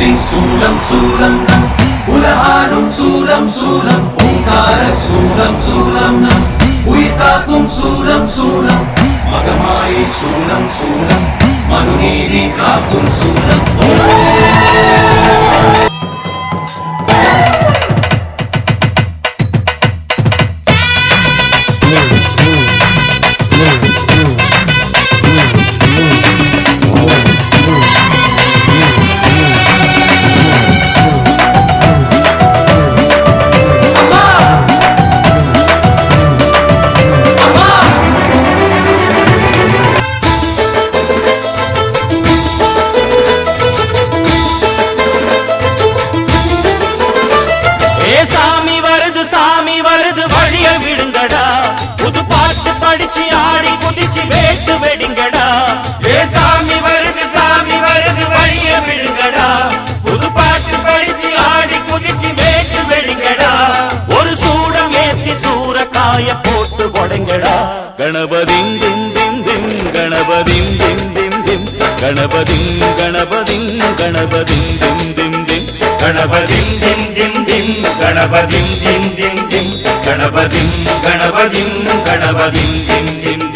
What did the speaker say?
சூலம் சூலம் நம் உலகாடும் சூலம் சூலம் ஓங்கார சூலம் சூலம் நம் உயிர் காக்கும் சூலம் சூலம் மகமாயை சூலம் சூலம் மனுநீதி காக்கும் சூலம் சாமி வருது வழிய விடுங்கடா புது பாட்டு படிச்சு ஆடி குதிச்சு வேட்டு வெடிங்கடா ஏ சாமி வருது வழிய விடுங்கடா புது பாட்டு படிச்சு ஆடி குதிச்சு வேட்டு வெடிங்கடா ஒரு சூடம் ஏத்தி சூறக்காய போட்டு கொடைங்கடா கணபதிம் திம் திம் திம் கணபதிம் திம் திம் திம் கணபதிம் கணபதிம் கணபதிம் திம் திம் திம் கணபதிம் திம் திம் திம் கணபதிம் திம் திம் திம் கணபதிம் கணபதிம் கணபதிம் திம் திம்